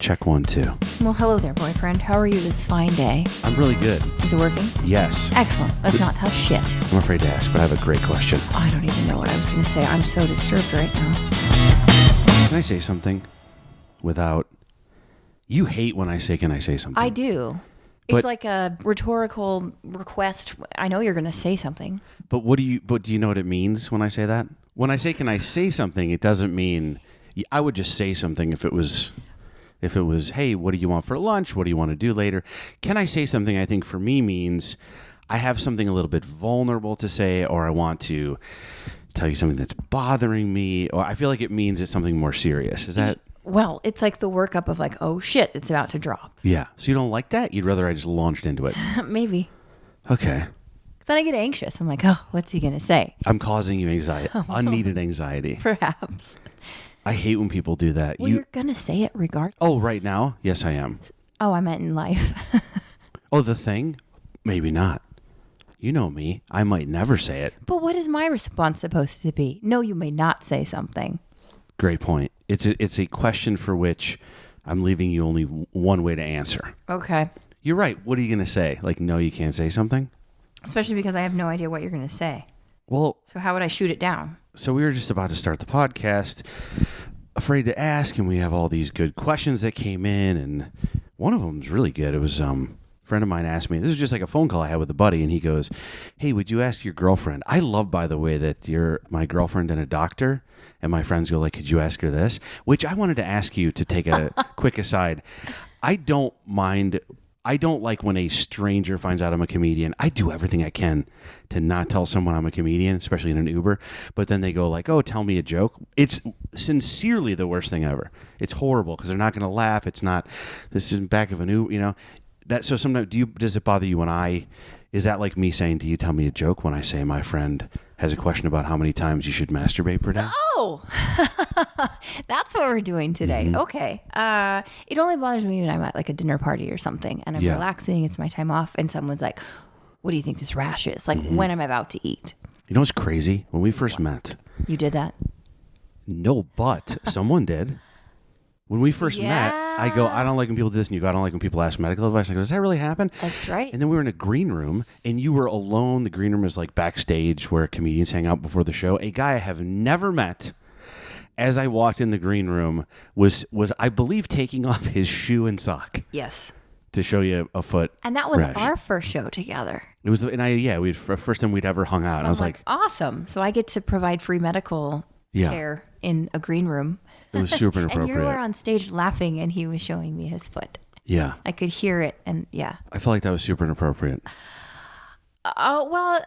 Check 1, 2. Well, hello there, boyfriend. How are you this fine day? I'm really good. Is it working? Yes. Excellent. Let's not touch shit. I'm afraid to ask, but I have a great question. I don't even know what I was going to say. I'm so disturbed right now. Can I say something without... You hate when I say, can I say something? I do. But, it's like a rhetorical request. I know you're going to say something. But do you know what it means when I say that? When I say, can I say something, it doesn't mean... I would just say something if it was, hey, what do you want for lunch? What do you want to do later? Can I say something, I think for me means I have something a little bit vulnerable to say, or I want to tell you something that's bothering me, or I feel like it means it's something more serious. Is that... Well, it's like the workup of like, oh shit, it's about to drop. Yeah. So you don't like that? You'd rather I just launched into it? Maybe. Okay. Because then I get anxious. I'm like, oh, what's he going to say? I'm causing you anxiety, unneeded anxiety. Perhaps. I hate when people do that. Well, you're going to say it regardless. Oh, right now? Yes, I am. Oh, I meant in life. Oh, the thing? Maybe not. You know me. I might never say it. But what is my response supposed to be? No, you may not say something. Great point. It's a question for which I'm leaving you only one way to answer. Okay. You're right. What are you going to say? Like, no, you can't say something? Especially because I have no idea what you're going to say. Well... So how would I shoot it down? So we were just about to start the podcast, afraid to ask, and we have all these good questions that came in, and one of them was really good. It was a friend of mine asked me, this was just like a phone call I had with a buddy, and he goes, hey, would you ask your girlfriend? I love, by the way, that you're my girlfriend and a doctor, and my friends go like, could you ask her this? Which I wanted to ask you to take a quick aside. I don't like when a stranger finds out I'm a comedian. I do everything I can to not tell someone I'm a comedian, especially in an Uber. But then they go like, oh, tell me a joke. It's sincerely the worst thing ever. It's horrible because they're not going to laugh. It's not, this is back of an Uber, you know. So sometimes, does it bother you when is that like me saying, do you tell me a joke when I say my friend has a question about how many times you should masturbate per day? Oh, that's what we're doing today. Mm-hmm. Okay. It only bothers me when I'm at like a dinner party or something and I'm relaxing. It's my time off. And someone's like, what do you think this rash is? Like when I'm about to eat. You know what's crazy? When we first met. You did that? No, but someone did. When we first met, I go, I don't like when people do this. And you go, I don't like when people ask medical advice. I go, does that really happen? That's right. And then we were in a green room and you were alone. The green room is like backstage where comedians hang out before the show. A guy I have never met, as I walked in the green room, was I believe taking off his shoe and sock. Yes. To show you a foot. And that was rash. Our first show together. It was, we first time we'd ever hung out. So and I was like, awesome. So I get to provide free medical care in a green room. It was super inappropriate. And you were on stage laughing and he was showing me his foot. Yeah. I could hear it and yeah. I felt like that was super inappropriate. Well,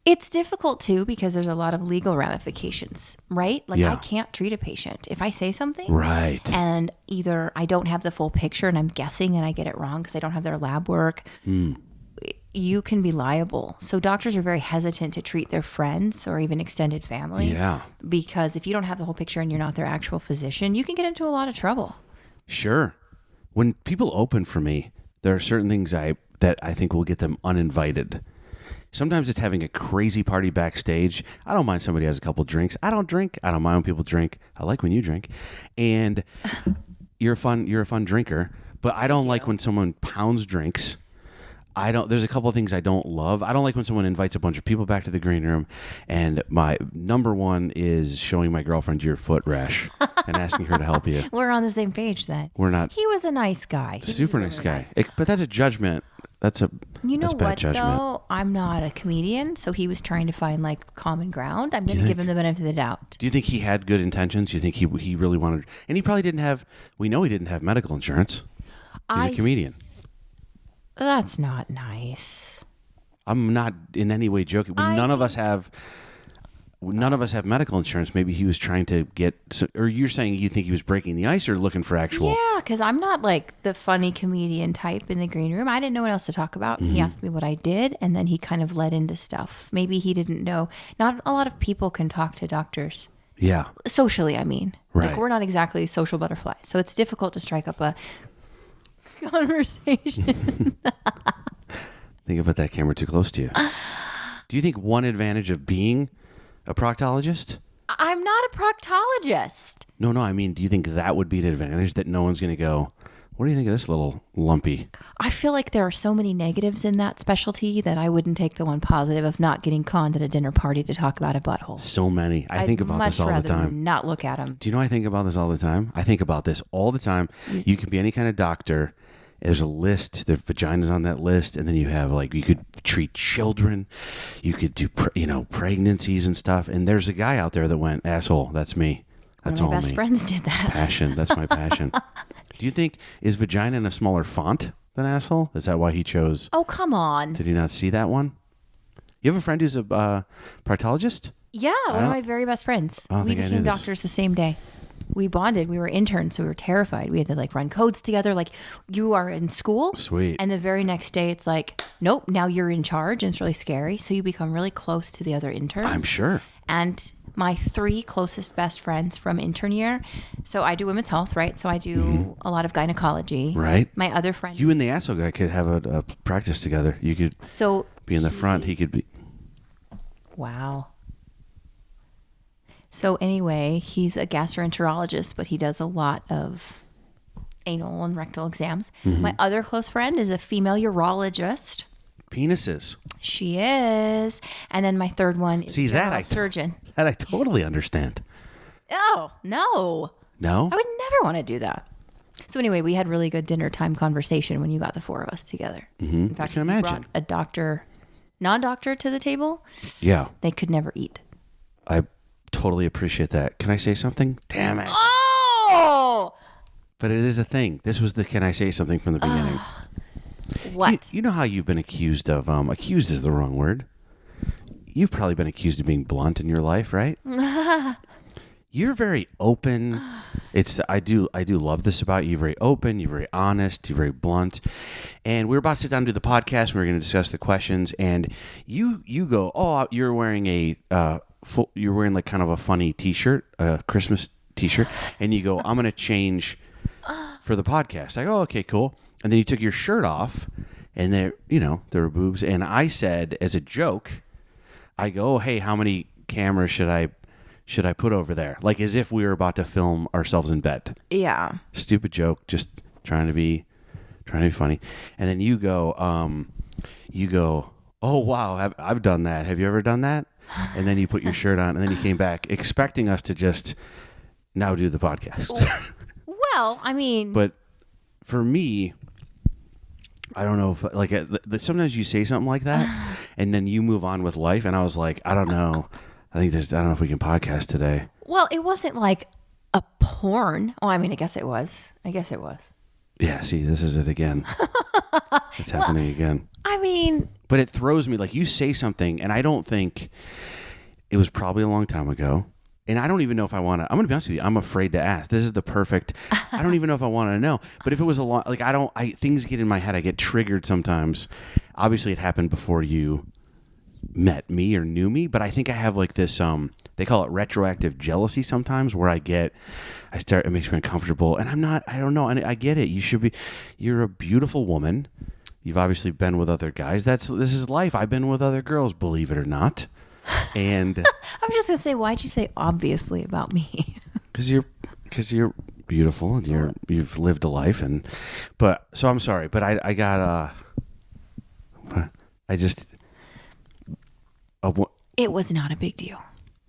it's difficult too because there's a lot of legal ramifications, right? Like I can't treat a patient. If I say something right. and either I don't have the full picture and I'm guessing and I get it wrong because I don't have their lab work, you can be liable. So doctors are very hesitant to treat their friends or even extended family. Yeah. Because if you don't have the whole picture and you're not their actual physician, you can get into a lot of trouble. Sure. When people open for me, there are certain things that I think will get them uninvited. Sometimes it's having a crazy party backstage. I don't mind somebody has a couple drinks. I don't drink. I don't mind when people drink. I like when you drink. And you're a fun drinker, but I don't like when someone pounds drinks. There's a couple of things I don't love. I don't like when someone invites a bunch of people back to the green room, and my number one is showing my girlfriend your foot rash and asking her to help you. We're on the same page then. We're not. He was a nice guy. Super nice guy. But that's a judgment. That's bad what, judgment. though? I'm not a comedian, so he was trying to find like common ground. I'm going to give him the benefit of the doubt. Do you think he had good intentions? Do you think he really wanted, and he probably didn't have, we know he didn't have medical insurance. He's a comedian. That's not nice. I'm not in any way joking. None of us have medical insurance. Maybe he was trying to or you're saying you think he was breaking the ice or looking for actual. Yeah, because I'm not like the funny comedian type in the green room. I didn't know what else to talk about. Mm-hmm. He asked me what I did, and then he kind of led into stuff. Maybe he didn't know. Not a lot of people can talk to doctors. Yeah. Socially, I mean. Right. Like, we're not exactly social butterflies, so it's difficult to strike up a conversation. I think I put that camera too close to you. Do you think one advantage of being a proctologist I'm not a proctologist. No, I mean, do you think that would be an advantage that no one's going to go, what do you think of this little lumpy? I feel like there are so many negatives in that specialty that I wouldn't take the one positive of not getting conned at a dinner party to talk about a butthole. So many. I think about this all the time. Much rather not look at them. Do you know I think about this all the time? I think about this all the time. You can be any kind of doctor. There's a list. There's vaginas on that list, and then you have you could treat children, you could do pregnancies and stuff. And there's a guy out there that went, asshole. That's me. That's One of my all best me. friends did that. Passion. That's my passion. Do you think is vagina in a smaller font than asshole? Is that why he chose? Oh, come on. Did he not see that one? You have a friend who's a proctologist? Yeah, one of my very best friends. We became doctors the same day. We bonded. We were interns, so we were terrified. We had to run codes together. You are in school. Sweet. And the very next day, it's nope, now you're in charge, and it's really scary. So you become really close to the other interns. I'm sure. And my 3 closest best friends from intern year. So I do women's health, right? So I do a lot of gynecology. Right. My other friend. You and the asshole guy could have a practice together. You could be in the front. He could be. Wow. So anyway, he's a gastroenterologist, but he does a lot of anal and rectal exams. Mm-hmm. My other close friend is a female urologist. Penises. She is. And then my third one is a general surgeon. That I totally understand. Oh, no. No? I would never want to do that. So anyway, we had really good dinner time conversation when you got the 4 of us together. Mm-hmm. In fact, I can imagine. Brought a non-doctor to the table. Yeah. They could never eat. I totally appreciate that. Can I say something? Damn it. Oh! But it is a thing. This was the can I say something from the beginning. What? You know how you've been accused of, accused is the wrong word. You've probably been accused of being blunt in your life, right? You're very open. I do love this about you. You're very open. You're very honest. You're very blunt. And we were about to sit down and do the podcast. We were going to discuss the questions. And you go, oh, you're wearing you're wearing kind of a funny T-shirt, a Christmas T-shirt. And you go, I'm going to change for the podcast. I go, okay, cool. And then you took your shirt off, and there were boobs. And I said, as a joke, I go, oh, hey, how many cameras should I put over there? As if we were about to film ourselves in bed. Yeah. Stupid joke, just trying to be funny. And then you go, oh wow, I've done that. Have you ever done that? And then you put your shirt on, and then you came back expecting us to just now do the podcast. Well, I mean, but for me, I don't know if sometimes you say something like that, and then you move on with life, and I was like, I don't know. I don't know if we can podcast today. Well, it wasn't like a porn. Oh, I mean, I guess it was. Yeah, see, this is it again. It's happening again. I mean... But it throws me, you say something, and I don't think... It was probably a long time ago, and I don't even know if I want to... I'm going to be honest with you, I'm afraid to ask. This is the perfect... I don't even know if I want to know. But if it was a long... things get in my head. I get triggered sometimes. Obviously, it happened before you met me or knew me, but I think I have this they call it retroactive jealousy sometimes, where it makes me uncomfortable, and I don't know, and I get it. You're a beautiful woman. You've obviously been with other guys. This is life. I've been with other girls, believe it or not. And I'm just gonna say, why'd you say obviously about me? Because you're beautiful, and you've lived a life, so I'm sorry, but I got it was not a big deal.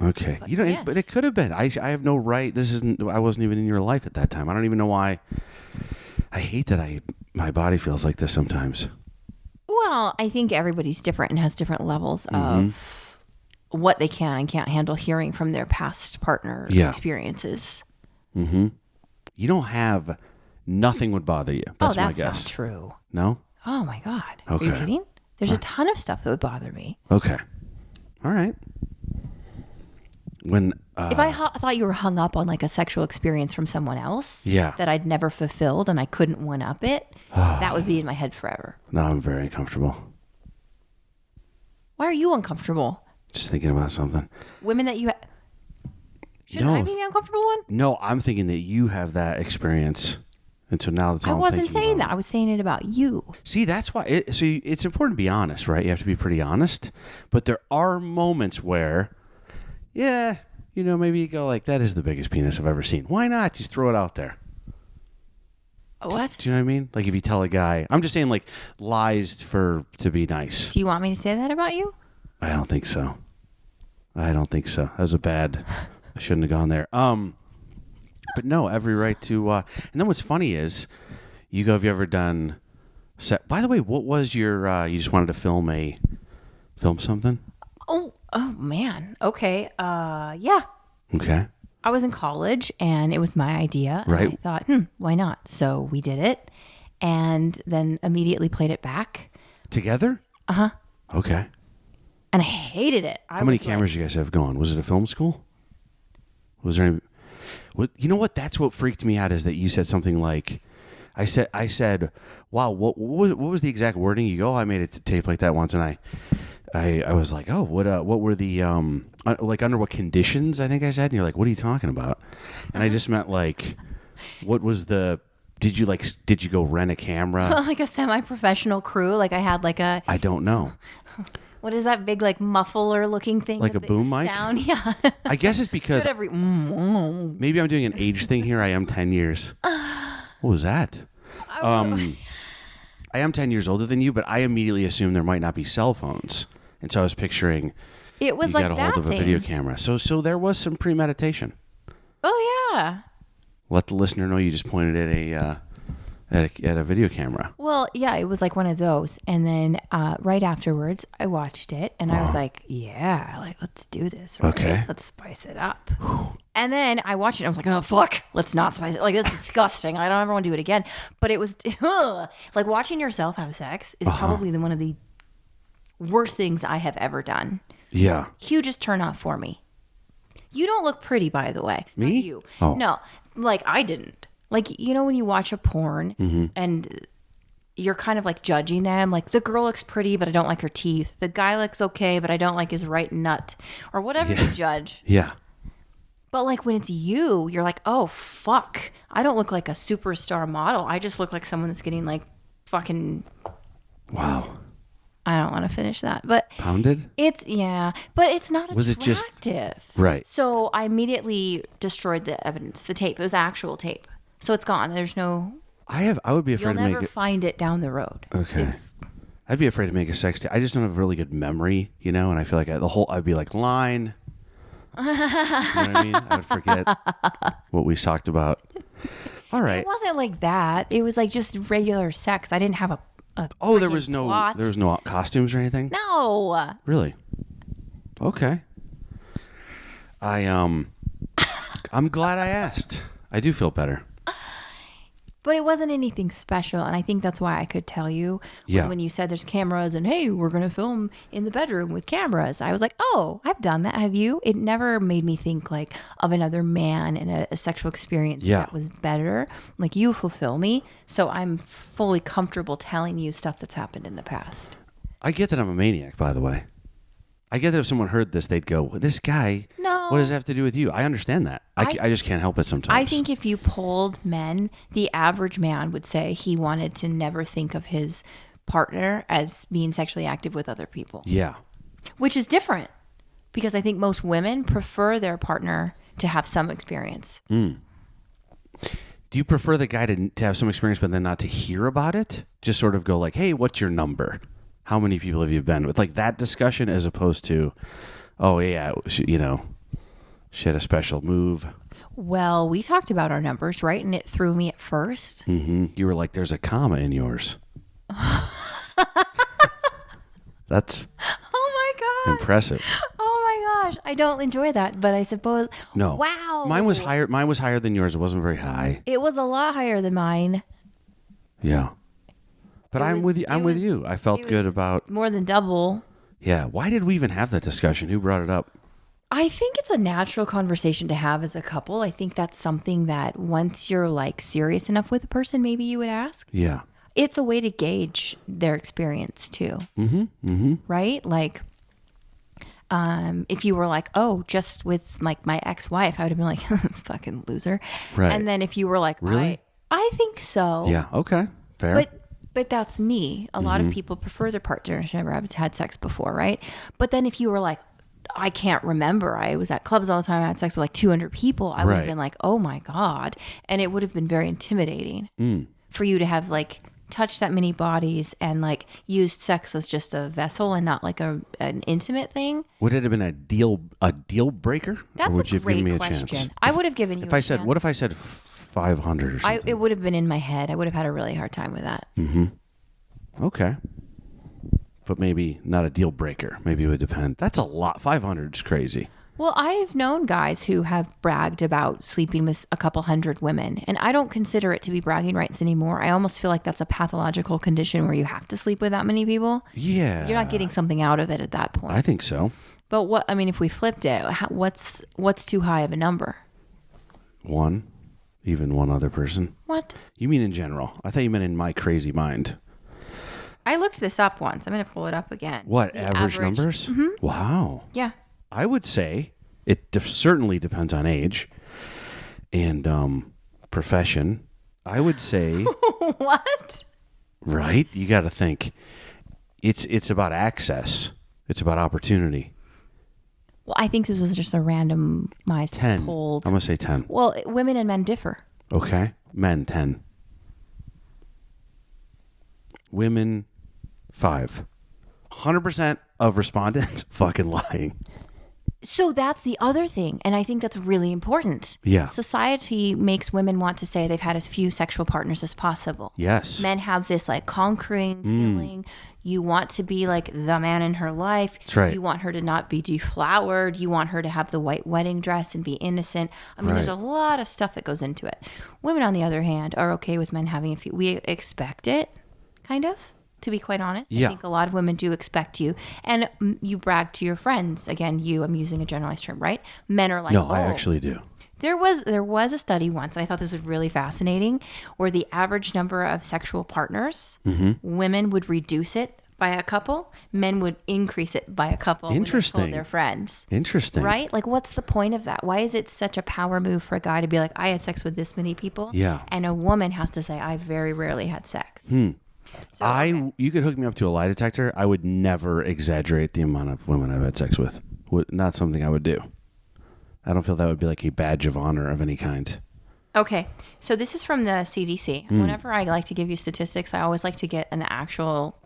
Okay. But, yes. But it could have been. I have no right. I wasn't even in your life at that time. I don't even know why. I hate that my body feels like this sometimes. Well, I think everybody's different and has different levels of what they can and can't handle hearing from their past partner experiences. Mm-hmm. You don't have nothing would bother you. That's my guess. That's not true. No? Oh my God. Okay. Are you kidding? There's a ton of stuff that would bother me. Okay. All right. When if I thought you were hung up on a sexual experience from someone else that I'd never fulfilled and I couldn't one up it, that would be in my head forever. No, I'm very uncomfortable. Why are you uncomfortable? Just thinking about something. Women that you shouldn't I be the uncomfortable one? No, I'm thinking that you have that experience. And so now that's all I wasn't saying that. I was saying it about you. See, that's why. It's important to be honest, right? You have to be pretty honest. But there are moments where, maybe you go like, that is the biggest penis I've ever seen. Why not? Just throw it out there. What? Do you know what I mean? Like if you tell a guy, I'm just saying like lies to be nice. Do you want me to say that about you? I don't think so. That was a bad, I shouldn't have gone there. But no, every right to, and then what's funny is, have you ever done by the way, what was your, you just wanted to film something? Oh man. Okay. Yeah. Okay. I was in college and it was my idea. Right. And I thought, why not? So we did it and then immediately played it back. Together? Uh-huh. Okay. And I hated it. How many cameras you guys have going? Was it a film school? Was there any... you know what? That's what freaked me out is that you said something like... I said, wow, what was the exact wording? You go, I made a tape like that once, and I was like, oh, what were the like under what conditions? I think I said, and you're like, what are you talking about? And I just meant like, what was the? Did you go rent a camera? Like a semi-professional crew? Like I had like a. I don't know. What is that big like muffler looking thing? Like a boom mic? Sound? Yeah. I guess it's because maybe I'm doing an age thing here. I am 10 years. What was that? I am 10 years older than you, but I immediately assumed there might not be cell phones. And so I was picturing it was you like got a hold of a video camera. So there was some premeditation. Oh, yeah. Let the listener know you just pointed at a video camera. Well, yeah, it was like one of those. And then right afterwards, I watched it and I was like, yeah, like let's do this. Right? Okay. Let's spice it up. And then I watched it and I was like, oh, fuck, let's not spice it. Like, that's disgusting. I don't ever want to do it again. But it was like watching yourself have sex is probably one of the worst things I have ever done. Yeah. Hugest turn off for me. You don't look pretty, by the way. Me? Not you. Oh. No, like I didn't. Like, when you watch a porn and you're kind of like judging them, like the girl looks pretty, but I don't like her teeth. The guy looks okay, but I don't like his right nut or whatever you judge. Yeah. But like when it's you, you're like, oh, fuck. I don't look like a superstar model. I just look like someone that's getting like fucking. Wow. I don't want to finish that, but pounded. But it's not attractive. Was it just right? So I immediately destroyed the evidence, the tape. It was actual tape, so it's gone. There's no. I would be afraid You'll to never find it down the road. Okay. I'd be afraid to make a sex tape. I just don't have a really good memory, and I feel like I'd be like line. You know what I mean? I would forget what we talked about. All right. It wasn't like that. It was like just regular sex. I didn't have a there was no costumes or anything? No. Really? Okay. I'm glad I asked. I do feel better. But it wasn't anything special, and I think that's why I could tell you was when you said there's cameras and hey, we're going to film in the bedroom with cameras. I was like, oh, I've done that. Have you? It never made me think like of another man and a sexual experience that was better. Like you fulfill me, so I'm fully comfortable telling you stuff that's happened in the past. I get that I'm a maniac, by the way. I get that if someone heard this, they'd go, well, this guy, no. What does it have to do with you? I understand that. I just can't help it sometimes. I think if you polled men, the average man would say he wanted to never think of his partner as being sexually active with other people. Yeah. Which is different because I think most women prefer their partner to have some experience. Mm. Do you prefer the guy to have some experience but then not to hear about it? Just sort of go like, hey, what's your number? How many people have you been with? Like that discussion as opposed to, oh, yeah, she had a special move. Well, we talked about our numbers, right? And it threw me at first. Mm-hmm. You were like, there's a comma in yours. That's impressive. Oh, my gosh. I don't enjoy that, but I suppose. No. Wow. Mine was higher than yours. It wasn't very high. It was a lot higher than mine. Yeah. But I'm with you. I felt good about more than double. Yeah. Why did we even have that discussion? Who brought it up? I think it's a natural conversation to have as a couple. I think that's something that once you're like serious enough with a person, maybe you would ask. Yeah. It's a way to gauge their experience too. Mm-hmm. Mm-hmm. Right? Like, if you were like, oh, just with like my ex-wife, I would have been like, fucking loser. Right. And then if you were like, really? I think so. Yeah. Okay. Fair. But that's me. A lot of people prefer their partner to never have had sex before, right? But then if you were like, I can't remember. I was at clubs all the time. I had sex with like 200 people. I would have Right. been like, oh my God. And it would have been very intimidating for you to have like touched that many bodies and like used sex as just a vessel and not like an intimate thing. Would it have been a deal breaker? That's or would a you have great given me a question. chance? I would have given you If a I said, chance. what if I said 500 or something? It would have been in my head. I would have had a really hard time with that. Okay. But maybe not a deal breaker. Maybe it would depend. That's a lot. 500 is crazy. Well, I've known guys who have bragged about sleeping with a couple hundred women, and I don't consider it to be bragging rights anymore. I almost feel like that's a pathological condition where you have to sleep with that many people. Yeah. You're not getting something out of it at that point. I think so. But if we flipped it, what's too high of a number? One. Even one other person. What? You mean in general? I thought you meant in my crazy mind. I looked this up once. I'm going to pull it up again. What, The average numbers? Mm-hmm. Wow. Yeah. I would say it certainly depends on age and profession. I would say... What? Right? You got to think. It's about access. It's about opportunity. Well, I think this was just a randomized 10. poll. I'm going to say 10. Well, women and men differ. Okay. Men, 10. Women, 5. 100% of respondents fucking lying. So that's the other thing. And I think that's really important. Yeah. Society makes women want to say they've had as few sexual partners as possible. Yes. Men have this like conquering feeling. You want to be like the man in her life. That's right. You want her to not be deflowered. You want her to have the white wedding dress and be innocent. I mean, there's a lot of stuff that goes into it. Women, on the other hand, are okay with men having a few. We expect it, kind of. To be quite honest, Yeah. I think a lot of women do expect you, and you brag to your friends. Again, I'm using a generalized term, right? Men are like, No, I actually do. There was a study once, and I thought this was really fascinating, where the average number of sexual partners, women would reduce it by a couple, men would increase it by a couple. Interesting. When they told their friends. Interesting. Right? Like, what's the point of that? Why is it such a power move for a guy to be like, I had sex with this many people? Yeah. And a woman has to say, I very rarely had sex. So, You could hook me up to a lie detector. I would never exaggerate the amount of women I've had sex with. Not something I would do. I don't feel that would be like a badge of honor of any kind. Okay. So this is from the CDC. Whenever I like to give you statistics, I always like to get an actual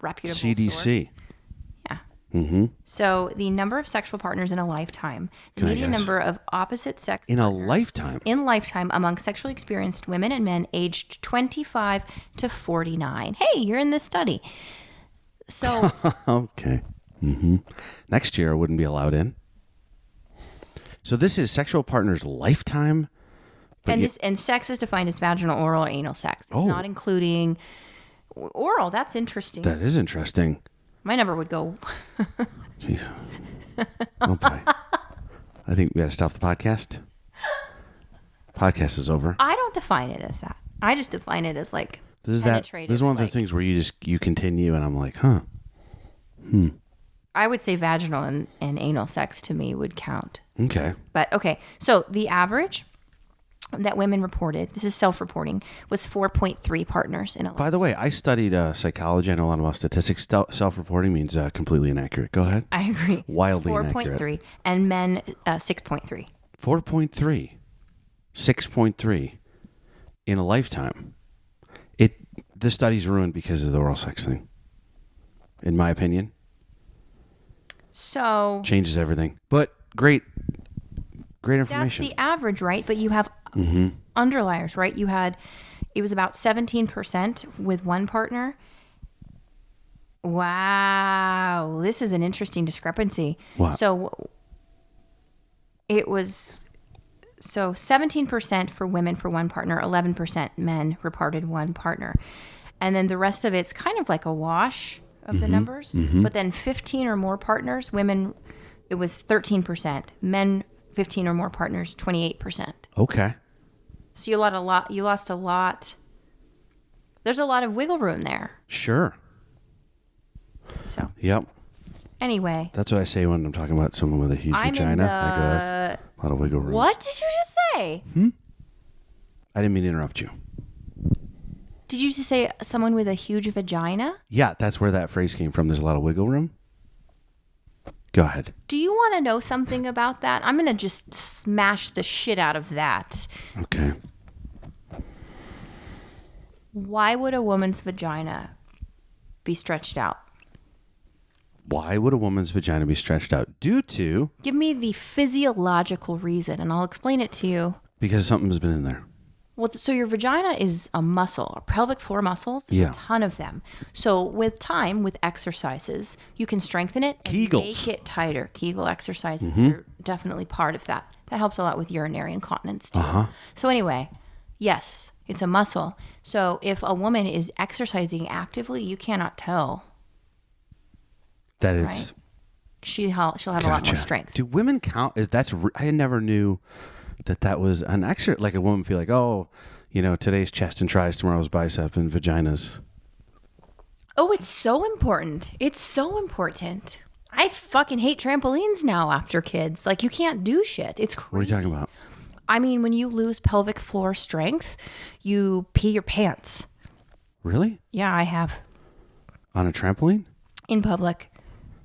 reputable CDC. source. Yeah. So the number of sexual partners in a lifetime, the median number of opposite sex In a partners lifetime among sexually experienced women and men aged 25 to 49. Hey, you're in this study. So Okay. Next year I wouldn't be allowed in. So this is sexual partners lifetime. and sex is defined as vaginal, oral, or anal sex. It's not including oral. That's interesting. That is interesting. My number would go. Jeez. Okay. I think we got to stop the podcast. Podcast is over. I don't define it as that. I just define it as like This penetrative. is one of those things where you continue and I'm like, huh. I would say vaginal and anal sex to me would count. Okay. But okay, so the average that women reported, this is self-reporting, was 4.3 partners in a life. By the way, I studied psychology. I know a lot about statistics. Self-reporting means completely inaccurate. Go ahead. I agree. Wildly inaccurate. 4.3 and men 6.3. 4.3. 6.3 in a lifetime. The study's ruined because of the oral sex thing. In my opinion. So Changes everything. But great information. that's the average, right? But you have underliers, right? It was about 17% with one partner. Wow. This is an interesting discrepancy. Wow. So it was 17% for women for one partner, 11% men reported one partner. And then the rest of it's kind of like a wash of the numbers. But then 15 or more partners, women, it was 13%. Men, 15 or more partners, 28%. Okay. So you lost a lot. There's a lot of wiggle room there. Sure. So Yep. anyway. That's what I say when I'm talking about someone with a huge vagina. I go, that's a lot of wiggle room. What did you just say? I didn't mean to interrupt you. Did you just say someone with a huge vagina? Yeah, that's where that phrase came from. There's a lot of wiggle room. Go ahead. Do you want to know something about that? I'm going to just smash the shit out of that. Okay. Why would a woman's vagina be stretched out? Why would a woman's vagina be stretched out? Due to... Give me the physiological reason, and I'll explain it to you. Because something's been in there. Well, so your vagina is a muscle, pelvic floor muscles. There's a ton of them. So with time, with exercises, you can strengthen it and Kegels. make it tighter. Kegel exercises are definitely part of that. That helps a lot with urinary incontinence too. So anyway, yes, it's a muscle. So if a woman is exercising actively, you cannot tell. That is... Right? She'll have a lot more strength. Do women count? I never knew that was an extra, like a woman feel like, oh, today's chest and tries, tomorrow's bicep and vaginas. Oh, it's so important. It's so important. I fucking hate trampolines now after kids. Like, you can't do shit. It's crazy. What are you talking about? I mean, when you lose pelvic floor strength, you pee your pants. Really? Yeah, I have. On a trampoline? In public.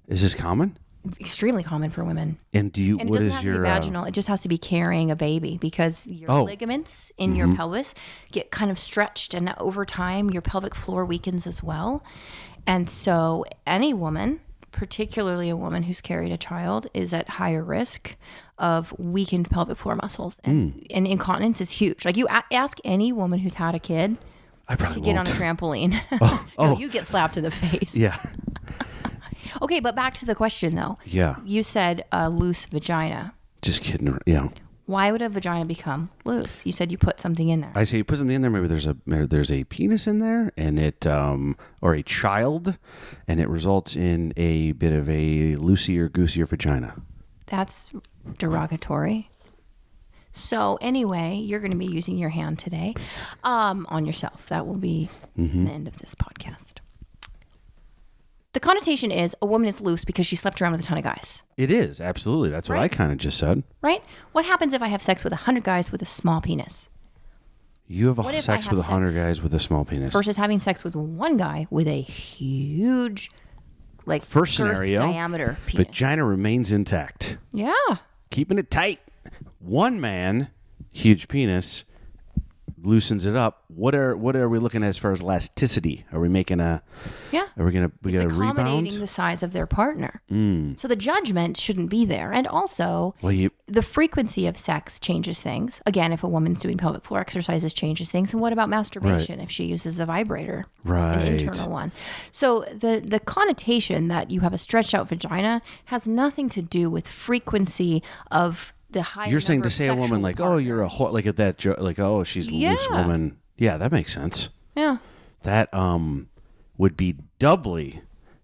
Is this common? Extremely common for women. And it doesn't have to be vaginal. It just has to be carrying a baby, because your ligaments in your pelvis get kind of stretched, and over time your pelvic floor weakens as well. And so any woman, particularly a woman who's carried a child, is at higher risk of weakened pelvic floor muscles. And incontinence is huge. Like, you ask any woman who's had a kid to get on a trampoline. No, you get slapped in the face. Yeah. Okay, but back to the question, though. Yeah. You said a loose vagina. Just kidding. Yeah. Why would a vagina become loose? You said you put something in there. I say you put something in there. Maybe there's a penis in there, and it or a child, and it results in a bit of a loosier, goosier vagina. That's derogatory. So anyway, you're going to be using your hand today on yourself. That will be the end of this podcast. The connotation is a woman is loose because she slept around with a ton of guys. It is, absolutely. That's what I kind of just said. Right? What happens if I have sex with 100 guys with a small penis? You have sex with 100 guys with a small penis. Versus having sex with one guy with a huge, first scenario, diameter penis. Vagina remains intact. Yeah. Keeping it tight. One man, huge penis, loosens it up. What are we looking at as far as elasticity? Are we making a... Yeah. Are we gonna it's rebound? Accommodating the size of their partner. So the judgment shouldn't be there. And also, the frequency of sex changes things. Again, if a woman's doing pelvic floor exercises, changes things. And what about masturbation if she uses a vibrator? An internal one. So the connotation that you have a stretched out vagina has nothing to do with frequency of the higher. You're saying to say a woman like, partners. Oh, you're a whore, like at that, like, oh, she's a loose woman. Yeah, that makes sense. Yeah. That would be doubly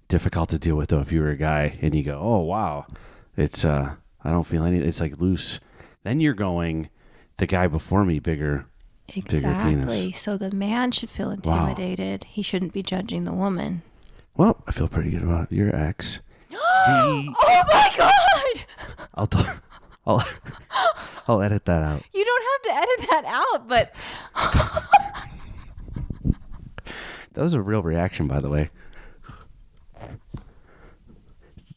difficult to deal with though if you were a guy and you go, oh wow, it's I don't feel any. It's like loose. Then you're going, the guy before me bigger penis. So the man should feel intimidated. Wow. He shouldn't be judging the woman. Well, I feel pretty good about your ex. Oh my God! I'll edit that out. You don't have to edit that out, but that was a real reaction, by the way.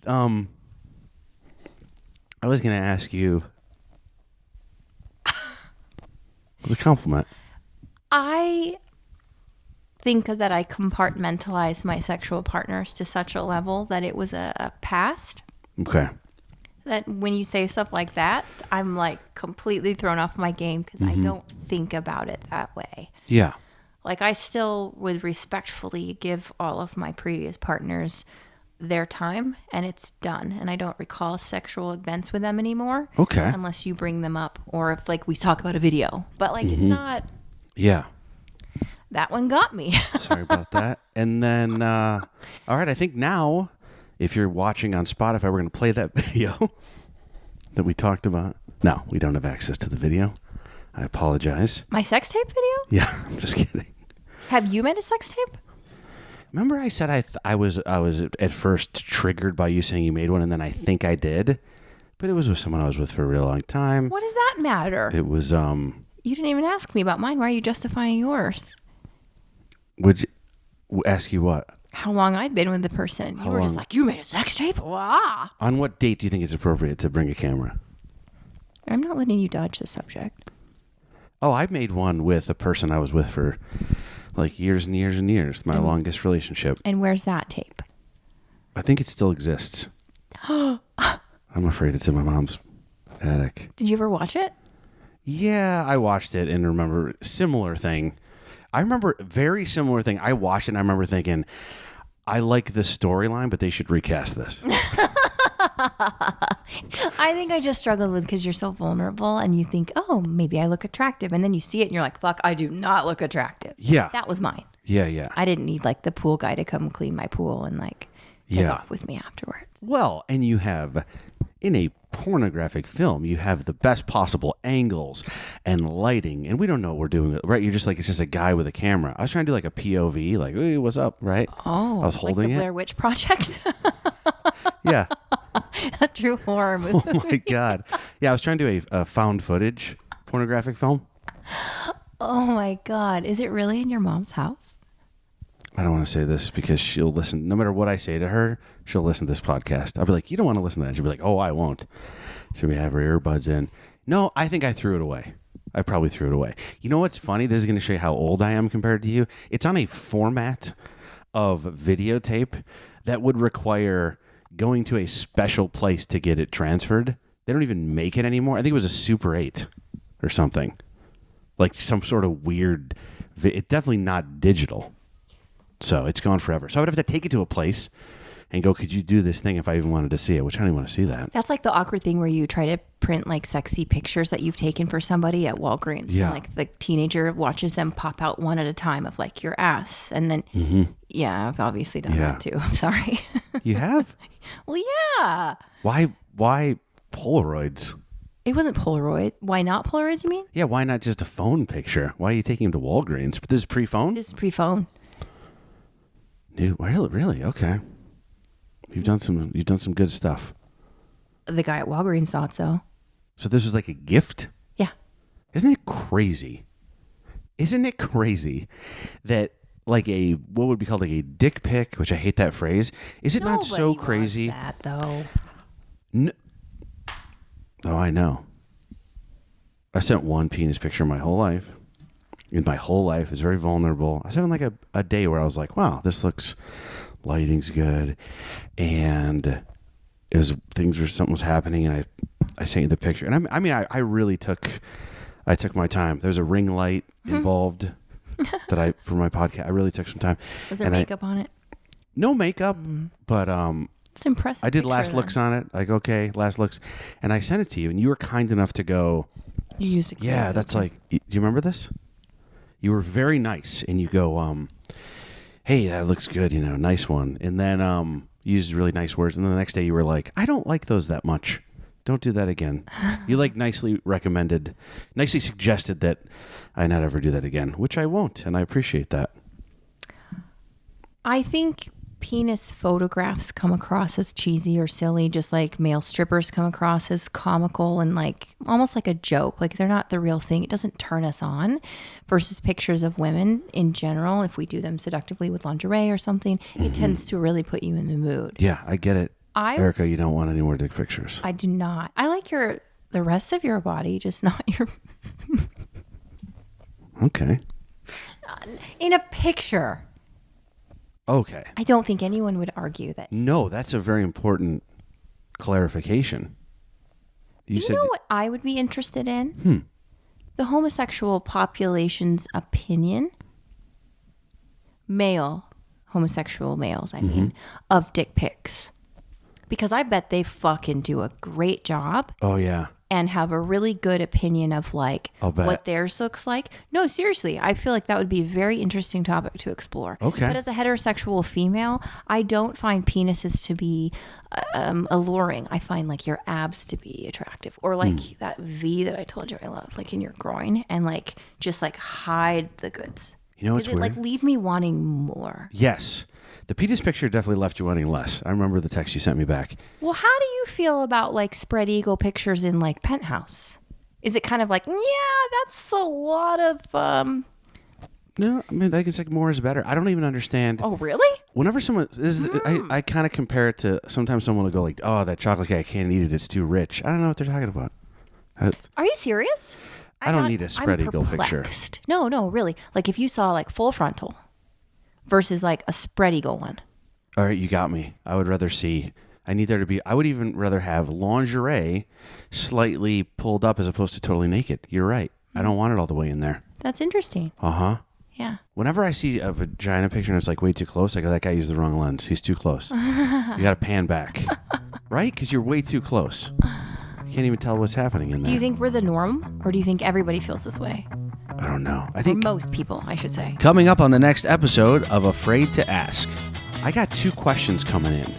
I was going to ask you. It was a compliment. I think that I compartmentalize my sexual partners to such a level that it was a past. Okay. That when you say stuff like that, I'm like completely thrown off my game because I don't think about it that way. Yeah. Like, I still would respectfully give all of my previous partners their time, and it's done. And I don't recall sexual events with them anymore. Okay. Unless you bring them up, or if we talk about a video. But it's not. Yeah. That one got me. Sorry about that. And then, all right, I think now, if you're watching on Spotify, we're going to play that video that we talked about. No, we don't have access to the video. I apologize. My sex tape video? Yeah, I'm just kidding. Have you made a sex tape? Remember I said I was at first triggered by you saying you made one, and then I think I did. But it was with someone I was with for a real long time. What does that matter? It was... You didn't even ask me about mine. Why are you justifying yours? Would you ask you what? how long I'd been with the person. You were just like, you made a sex tape? Wow. On what date do you think it's appropriate to bring a camera? I'm not letting you dodge the subject. Oh, I made one with a person I was with for like years and years and years. My longest relationship. And where's that tape? I think it still exists. I'm afraid it's in my mom's attic. Did you ever watch it? Yeah, I watched it and remember similar thing. I remember very similar thing. I watched it and I remember thinking, I like the storyline, but they should recast this. I think I just struggled with because you're so vulnerable and you think, oh, maybe I look attractive. And then you see it and you're like, fuck, I do not look attractive. Yeah. That was mine. Yeah. I didn't need like the pool guy to come clean my pool and like take off with me afterwards. Well, and you have, in a pornographic film, you have the best possible angles and lighting, and we don't know what we're doing, right? You're just like, it's just a guy with a camera. I was trying to do like a POV, like, hey, what's up, right? Oh, I was holding like the Blair Witch Project? Yeah. A true horror movie. Oh my God. Yeah, I was trying to do a found footage pornographic film. Oh my God. Is it really in your mom's house? I don't want to say this because she'll listen. No matter what I say to her, she'll listen to this podcast. I'll be like, you don't want to listen to that. She'll be like, oh, I won't. She'll be have her earbuds in. No, I think I threw it away. I probably threw it away. You know what's funny? This is going to show you how old I am compared to you. It's on a format of videotape that would require going to a special place to get it transferred. They don't even make it anymore. I think it was a Super 8 or something. Like some sort of weird... It's definitely not digital. So it's gone forever. So I would have to take it to a place and go, could you do this thing if I even wanted to see it? Which I don't even want to see that. That's like the awkward thing where you try to print like sexy pictures that you've taken for somebody at Walgreens. Yeah. And like the teenager watches them pop out one at a time of like your ass. And then, yeah, I've obviously done that too. I'm sorry. You have? Well, yeah. Why Polaroids? It wasn't Polaroid. Why not Polaroids, you mean? Yeah, why not just a phone picture? Why are you taking him to Walgreens? This is pre-phone? This is pre-phone. New, really? Okay. You've done some good stuff. The guy at Walgreens thought so. So this was like a gift? Yeah. Isn't it crazy? That like what would be called like a dick pic, which I hate that phrase. Is it not so crazy? Wants that though. No. Oh, I know. I sent one penis picture my whole life. In my whole life, it's very vulnerable. I was having like a day where I was like, wow, this looks, lighting's good. And it was something was happening and I sent you the picture. And I really took my time. There was a ring light involved for my podcast. I really took some time. Was there makeup on it? No makeup, but it's impressive. I did last looks on it. Like, okay, last looks. And I sent it to you and you were kind enough to go, you used it. Yeah, that's like, do you remember this? You were very nice, and you go, hey, that looks good, nice one. And then you used really nice words, and then the next day you were like, I don't like those that much. Don't do that again. You nicely suggested that I not ever do that again, which I won't, and I appreciate that. I think penis photographs come across as cheesy or silly, just like male strippers come across as comical and like almost like a joke. Like they're not the real thing. It doesn't turn us on versus pictures of women in general. If we do them seductively with lingerie or something, it tends to really put you in the mood. Yeah, I get it. Erika, you don't want any more dick pictures. I do not. I like the rest of your body, just not your... Okay. In a picture. Okay. I don't think anyone would argue that. No, that's a very important clarification. You know what I would be interested in? The homosexual population's opinion, homosexual males, I mean, of dick pics. Because I bet they fucking do a great job. Oh, yeah. And have a really good opinion of like what theirs looks like. No, seriously, I feel like that would be a very interesting topic to explore. Okay. But as a heterosexual female, I don't find penises to be alluring. I find like your abs to be attractive, or like that V that I told you I love, like in your groin, and like just like hide the goods. You know what's weird? Like leave me wanting more. Yes. The penis picture definitely left you wanting less. I remember the text you sent me back. Well, how do you feel about like spread eagle pictures in like Penthouse? Is it kind of like, yeah, that's a lot of... No, I mean, I guess like more is better. I don't even understand. Oh, really? Whenever someone I kind of compare it to sometimes someone will go like, "Oh, that chocolate cake, I can't eat it. It's too rich." I don't know what they're talking about. Are you serious? I don't need a spread eagle picture. No, really. Like if you saw like full frontal versus like a spread eagle one. All right, you got me. I would rather see. I need there to be. I would even rather have lingerie slightly pulled up as opposed to totally naked. You're right. I don't want it all the way in there. That's interesting. Yeah. Whenever I see a vagina picture and it's like way too close, I go, that guy used the wrong lens. He's too close. You got to pan back. Right? Because you're way too close. You can't even tell what's happening in there. Do you think we're the norm, or do you think everybody feels this way? I don't know. I think most people, I should say. Coming up on the next episode of Afraid to Ask, I got 2 questions coming in,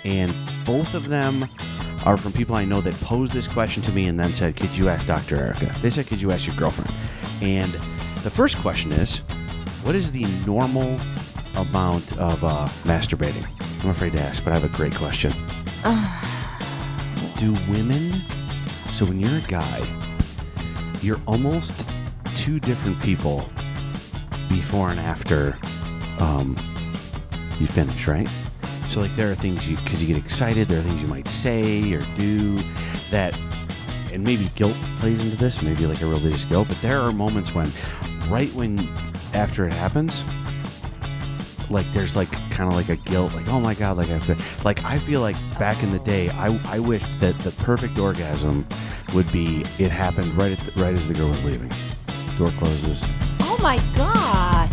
and both of them are from people I know that posed this question to me and then said, could you ask Dr. Erika? They said, could you ask your girlfriend? And the first question is, what is the normal amount of masturbating? I'm afraid to ask, but I have a great question. Do women, so when you're a guy, you're almost 2 different people before and after you finish, right? So like there are things because you get excited, there are things you might say or do that, and maybe guilt plays into this, maybe like a religious guilt, but there are moments when, right when, after it happens, like there's like kind of like a guilt, like, oh my God, like I have to, like I feel like back in the day, I wished that the perfect orgasm would be, it happened right as the girl was leaving. Door closes. Oh my God.